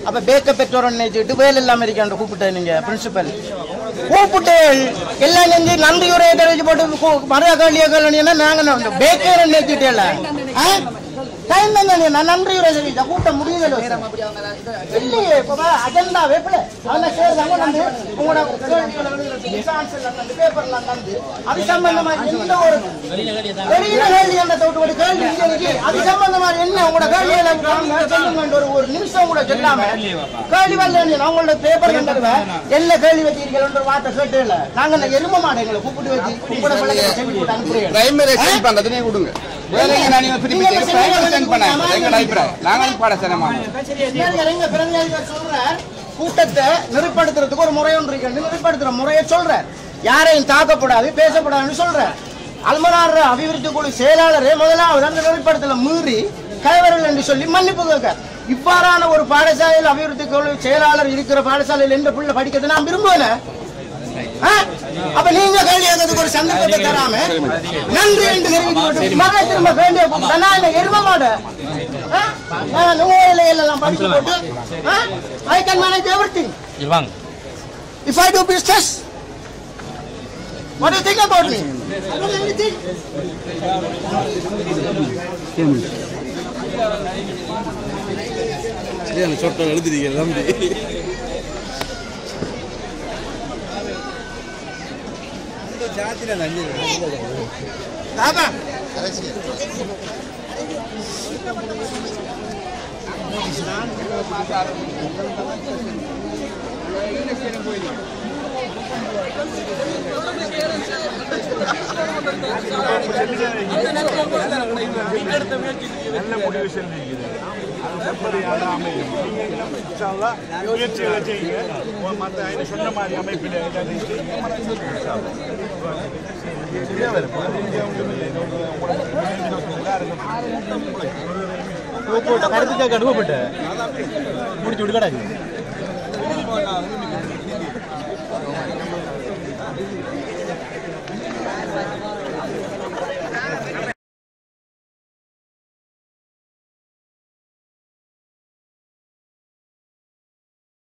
அப்ப பேக்க பெற்றோர் நினைச்சிட்டு வேலை இல்லாம இருக்காண்டு கூப்பிட்டேன் நீங்க பிரின்சிபல் கூப்பிட்டு எல்லாம் செஞ்சு நன்றி உரையை தெரிவிச்சு போட்டு மர கேள்விய கேள்வினா நாங்க பேக்கர் நினைச்சிட்டேல டைம் தானே நான் நன்றி உரை தெரிவிச்சா கூட்டம் முடியுதோ இல்லையே அஜெண்டா வேப்பல அவனை சேர்ந்தாங்க வந்து உங்களோட பேப்பர்லாம் தந்து அது சம்பந்தமா எந்த ஒரு வெளியில கேள்வி அந்த தோட்டு கேள்வி அது சம்பந்தமா என்ன உங்களோட கேள்வியில சொல்லுங்க ஒரு நிமிஷம் கூட சொல்லாம கேள்வி வரல அவங்களோட பேப்பர் கண்டதுவேன் என்ன கேள்வி வச்சிருக்கீங்க ஒரு வார்த்தை கேட்டு இல்ல நாங்க எரும மாடு எங்களை கூப்பிட்டு வச்சு உங்களோட பிள்ளைங்க செஞ்சு போட்டு அனுப்புறீங்க பிரைமரி சென்ட் பண்றதுனே கொடுங்க கூட்டத்தை நெருப்படுத்துறதுக்கு ஒரு முறை ஒன்று இருக்கு நெருப்படுத்துற முறையை சொல்ற யாரையும் தாக்கப்படாது பேசப்படாதுன்னு சொல்ற அல்மனார் அபிவிருத்தி குழு செயலாளரே முதலாவது அந்த நெருப்படுத்தல மீறி கைவரல் என்று சொல்லி மன்னிப்பு கேட்க இவ்வாறான ஒரு பாடசாலையில் அபிவிருத்தி குழு செயலாளர் இருக்கிற பாடசாலையில் எந்த பிள்ளை படிக்கிறது நான் விரும்புவேன் அப்ப நீங்க கேள்வி கேட்கறதுக்கு ஒரு சந்தர்ப்பத்தை தராம நன்றி என்று தெரிவித்து மக திரும்ப கேள்வியை போட்டு எரும மாடு எல்லாம் படிச்சு போட்டு I can manage everything if I do business. What do you think about me? I don't do anything. சரியான சொட்டம் எழுதிருக்கீங்க எல்லாம் நல்ல முடிவு செஞ்சிருக்குது முயற்சிகளை செய்யுங்க மற்ற சொன்ன மாதிரி அமைப்பில் கருத்துக்காக அனுப்பப்பட்ட முடிச்சு விடுக்கடாது